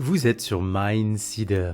Vous êtes sur Mindseeder.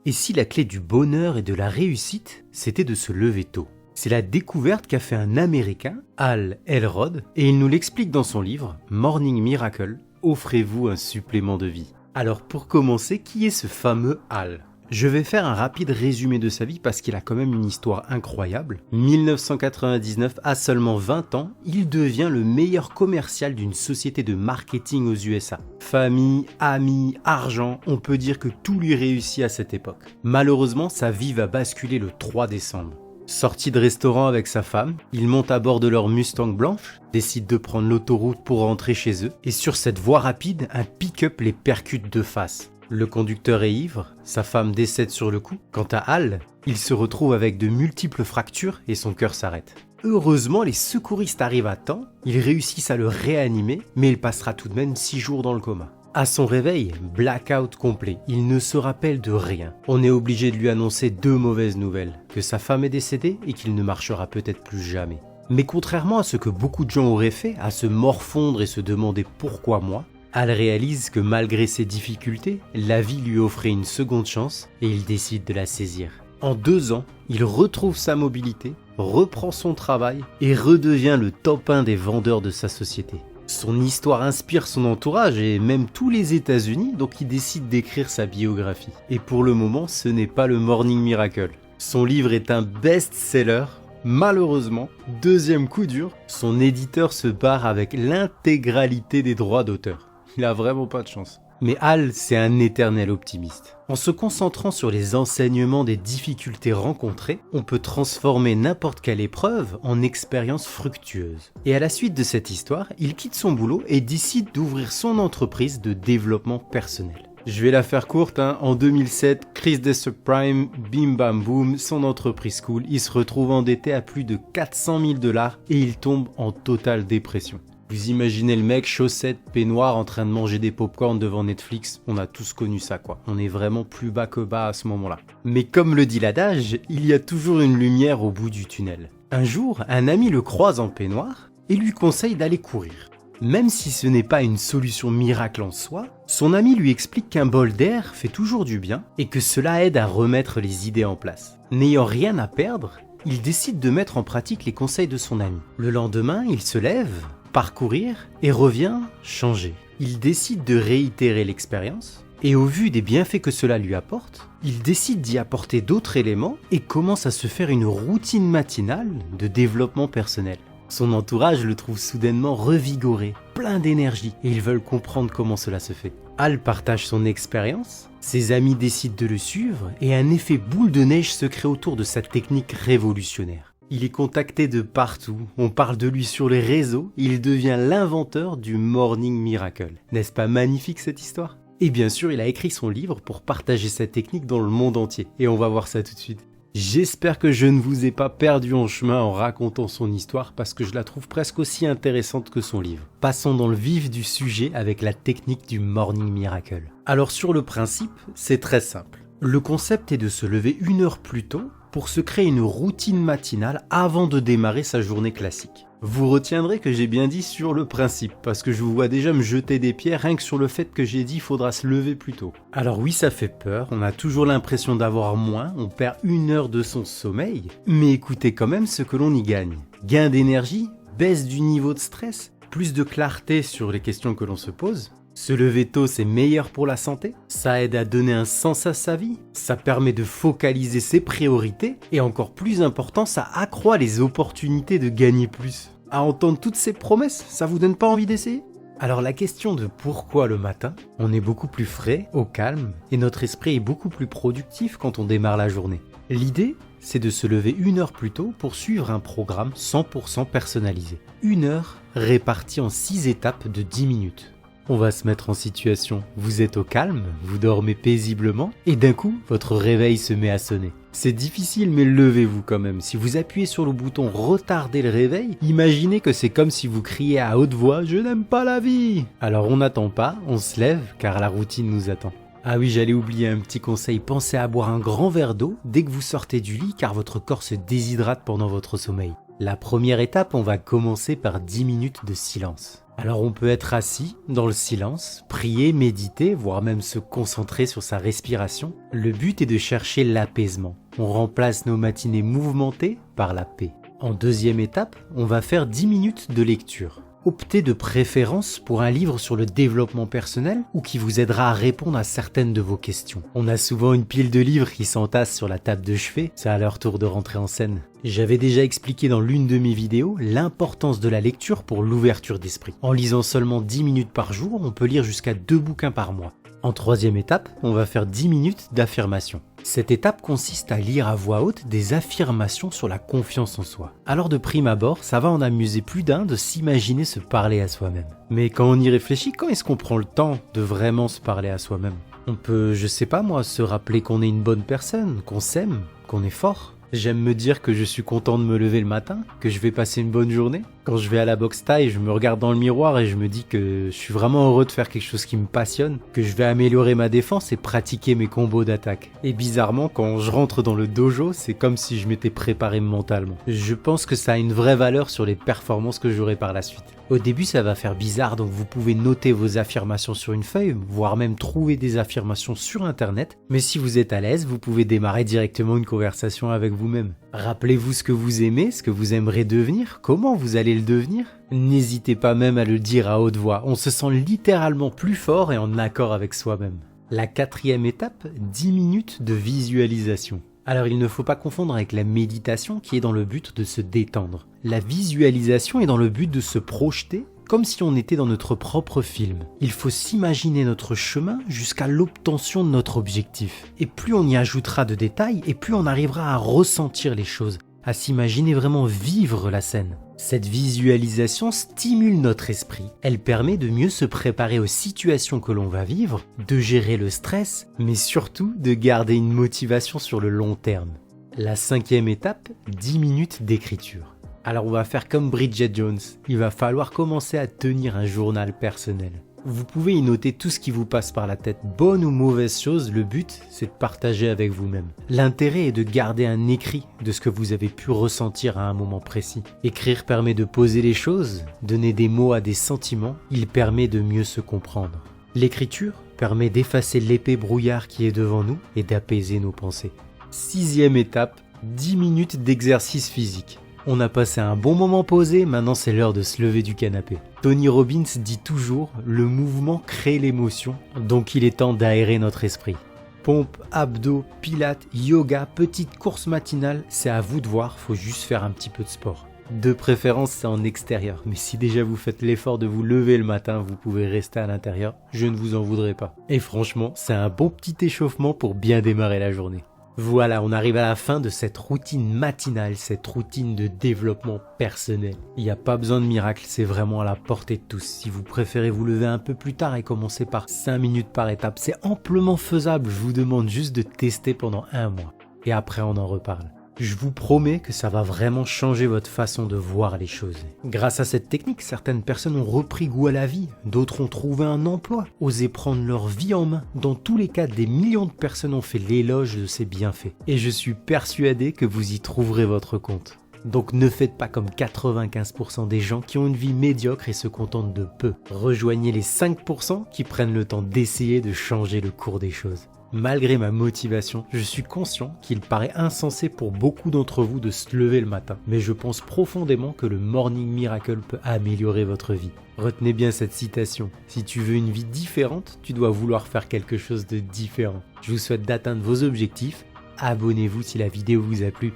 Et si la clé du bonheur et de la réussite, c'était de se lever tôt? C'est la découverte qu'a fait un Américain, Hal Elrod, et il nous l'explique dans son livre Morning Miracle, offrez-vous un supplément de vie. Alors pour commencer, qui est ce fameux Hal ? Je vais faire un rapide résumé de sa vie parce qu'il a quand même une histoire incroyable. 1999, à seulement 20 ans, il devient le meilleur commercial d'une société de marketing aux USA. Famille, amis, argent, on peut dire que tout lui réussit à cette époque. Malheureusement, sa vie va basculer le 3 décembre. Sorti de restaurant avec sa femme, ils montent à bord de leur Mustang blanche, décident de prendre l'autoroute pour rentrer chez eux, et sur cette voie rapide, un pick-up les percute de face. Le conducteur est ivre, sa femme décède sur le coup. Quant à Hal, il se retrouve avec de multiples fractures et son cœur s'arrête. Heureusement, les secouristes arrivent à temps, ils réussissent à le réanimer, mais il passera tout de même 6 jours dans le coma. À son réveil, blackout complet, il ne se rappelle de rien. On est obligé de lui annoncer 2 mauvaises nouvelles, que sa femme est décédée et qu'il ne marchera peut-être plus jamais. Mais contrairement à ce que beaucoup de gens auraient fait, à se morfondre et se demander pourquoi moi, Hal réalise que malgré ses difficultés, la vie lui offrait une seconde chance et il décide de la saisir. En 2 ans, il retrouve sa mobilité, reprend son travail et redevient le top 1 des vendeurs de sa société. Son histoire inspire son entourage et même tous les États-Unis, donc il décide d'écrire sa biographie. Et pour le moment, ce n'est pas le Morning Miracle. Son livre est un best-seller. Malheureusement, deuxième coup dur, son éditeur se barre avec l'intégralité des droits d'auteur. Il a vraiment pas de chance. Mais Hal, c'est un éternel optimiste. En se concentrant sur les enseignements des difficultés rencontrées, on peut transformer n'importe quelle épreuve en expérience fructueuse. Et à la suite de cette histoire, il quitte son boulot et décide d'ouvrir son entreprise de développement personnel. Je vais la faire courte, En 2007, crise des subprimes, bim bam boum, son entreprise coule, il se retrouve endetté à plus de 400 000 $ et il tombe en totale dépression. Vous imaginez le mec, chaussettes, peignoir, en train de manger des pop-corn devant Netflix, on a tous connu ça quoi, on est vraiment plus bas que bas à ce moment-là. Mais comme le dit l'adage, il y a toujours une lumière au bout du tunnel. Un jour, un ami le croise en peignoir et lui conseille d'aller courir. Même si ce n'est pas une solution miracle en soi, son ami lui explique qu'un bol d'air fait toujours du bien et que cela aide à remettre les idées en place. N'ayant rien à perdre, il décide de mettre en pratique les conseils de son ami. Le lendemain, il se lève, parcourir et revient changé. Il décide de réitérer l'expérience et au vu des bienfaits que cela lui apporte, il décide d'y apporter d'autres éléments et commence à se faire une routine matinale de développement personnel. Son entourage le trouve soudainement revigoré, plein d'énergie et ils veulent comprendre comment cela se fait. Hal partage son expérience, ses amis décident de le suivre et un effet boule de neige se crée autour de sa technique révolutionnaire. Il est contacté de partout, on parle de lui sur les réseaux, il devient l'inventeur du Morning Miracle. N'est-ce pas magnifique cette histoire ? Et bien sûr, il a écrit son livre pour partager sa technique dans le monde entier. Et on va voir ça tout de suite. J'espère que je ne vous ai pas perdu en chemin en racontant son histoire parce que je la trouve presque aussi intéressante que son livre. Passons dans le vif du sujet avec la technique du Morning Miracle. Alors sur le principe, c'est très simple. Le concept est de se lever 1 heure plus tôt pour se créer une routine matinale avant de démarrer sa journée classique. Vous retiendrez que j'ai bien dit sur le principe, parce que je vous vois déjà me jeter des pierres rien que sur le fait que j'ai dit faudra se lever plus tôt. Alors oui, ça fait peur, on a toujours l'impression d'avoir moins, on perd 1 heure de son sommeil, mais écoutez quand même ce que l'on y gagne. Gain d'énergie, baisse du niveau de stress, plus de clarté sur les questions que l'on se pose. Se lever tôt, c'est meilleur pour la santé, ça aide à donner un sens à sa vie, ça permet de focaliser ses priorités et encore plus important, ça accroît les opportunités de gagner plus. À entendre toutes ces promesses, ça vous donne pas envie d'essayer ? Alors la question de pourquoi le matin, on est beaucoup plus frais, au calme et notre esprit est beaucoup plus productif quand on démarre la journée. L'idée, c'est de se lever 1 heure plus tôt pour suivre un programme 100% personnalisé. 1 heure répartie en 6 étapes de 10 minutes. On va se mettre en situation, vous êtes au calme, vous dormez paisiblement, et d'un coup, votre réveil se met à sonner. C'est difficile mais levez-vous quand même, si vous appuyez sur le bouton retarder le réveil, imaginez que c'est comme si vous criez à haute voix « Je n'aime pas la vie !» Alors on n'attend pas, on se lève car la routine nous attend. Ah oui, j'allais oublier un petit conseil, pensez à boire un grand verre d'eau dès que vous sortez du lit car votre corps se déshydrate pendant votre sommeil. La première étape, on va commencer par 10 minutes de silence. Alors on peut être assis, dans le silence, prier, méditer, voire même se concentrer sur sa respiration. Le but est de chercher l'apaisement. On remplace nos matinées mouvementées par la paix. En deuxième étape, on va faire 10 minutes de lecture. Optez de préférence pour un livre sur le développement personnel ou qui vous aidera à répondre à certaines de vos questions. On a souvent une pile de livres qui s'entassent sur la table de chevet, c'est à leur tour de rentrer en scène. J'avais déjà expliqué dans l'une de mes vidéos l'importance de la lecture pour l'ouverture d'esprit. En lisant seulement 10 minutes par jour, on peut lire jusqu'à 2 bouquins par mois. En troisième étape, on va faire 10 minutes d'affirmation. Cette étape consiste à lire à voix haute des affirmations sur la confiance en soi. Alors de prime abord, ça va en amuser plus d'un de s'imaginer se parler à soi-même. Mais quand on y réfléchit, quand est-ce qu'on prend le temps de vraiment se parler à soi-même? On peut, je sais pas moi, se rappeler qu'on est une bonne personne, qu'on s'aime, qu'on est fort. J'aime me dire que je suis content de me lever le matin, que je vais passer une bonne journée. Quand je vais à la boxe thaï, je me regarde dans le miroir et je me dis que je suis vraiment heureux de faire quelque chose qui me passionne, que je vais améliorer ma défense et pratiquer mes combos d'attaque. Et bizarrement, quand je rentre dans le dojo, c'est comme si je m'étais préparé mentalement. Je pense que ça a une vraie valeur sur les performances que j'aurai par la suite. Au début, ça va faire bizarre, donc vous pouvez noter vos affirmations sur une feuille, voire même trouver des affirmations sur internet. Mais si vous êtes à l'aise, vous pouvez démarrer directement une conversation avec vous-même. Rappelez-vous ce que vous aimez, ce que vous aimerez devenir, comment vous allez le devenir. N'hésitez pas même à le dire à haute voix, on se sent littéralement plus fort et en accord avec soi-même. La quatrième étape, 10 minutes de visualisation. Alors il ne faut pas confondre avec la méditation qui est dans le but de se détendre. La visualisation est dans le but de se projeter comme si on était dans notre propre film. Il faut s'imaginer notre chemin jusqu'à l'obtention de notre objectif. Et plus on y ajoutera de détails, et plus on arrivera à ressentir les choses, à s'imaginer vraiment vivre la scène. Cette visualisation stimule notre esprit. Elle permet de mieux se préparer aux situations que l'on va vivre, de gérer le stress, mais surtout de garder une motivation sur le long terme. La cinquième étape, 10 minutes d'écriture. Alors on va faire comme Bridget Jones, il va falloir commencer à tenir un journal personnel. Vous pouvez y noter tout ce qui vous passe par la tête, bonne ou mauvaise chose, le but c'est de partager avec vous-même. L'intérêt est de garder un écrit de ce que vous avez pu ressentir à un moment précis. Écrire permet de poser les choses, donner des mots à des sentiments, il permet de mieux se comprendre. L'écriture permet d'effacer l'épais brouillard qui est devant nous et d'apaiser nos pensées. Sixième étape, 10 minutes d'exercice physique. On a passé un bon moment posé, maintenant c'est l'heure de se lever du canapé. Tony Robbins dit toujours « le mouvement crée l'émotion », donc il est temps d'aérer notre esprit. Pompes, abdos, pilates, yoga, petite course matinale, c'est à vous de voir, faut juste faire un petit peu de sport. De préférence c'est en extérieur, mais si déjà vous faites l'effort de vous lever le matin, vous pouvez rester à l'intérieur, je ne vous en voudrais pas. Et franchement, c'est un bon petit échauffement pour bien démarrer la journée. Voilà, on arrive à la fin de cette routine matinale, cette routine de développement personnel. Il n'y a pas besoin de miracle, c'est vraiment à la portée de tous. Si vous préférez vous lever un peu plus tard et commencer par 5 minutes par étape, c'est amplement faisable. Je vous demande juste de tester pendant 1 mois. Et après, on en reparle. Je vous promets que ça va vraiment changer votre façon de voir les choses. Grâce à cette technique, certaines personnes ont repris goût à la vie, d'autres ont trouvé un emploi, osé prendre leur vie en main. Dans tous les cas, des millions de personnes ont fait l'éloge de ces bienfaits. Et je suis persuadé que vous y trouverez votre compte. Donc ne faites pas comme 95% des gens qui ont une vie médiocre et se contentent de peu. Rejoignez les 5% qui prennent le temps d'essayer de changer le cours des choses. Malgré ma motivation, je suis conscient qu'il paraît insensé pour beaucoup d'entre vous de se lever le matin. Mais je pense profondément que le Morning Miracle peut améliorer votre vie. Retenez bien cette citation. Si tu veux une vie différente, tu dois vouloir faire quelque chose de différent. Je vous souhaite d'atteindre vos objectifs. Abonnez-vous si la vidéo vous a plu.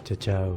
Ciao ciao.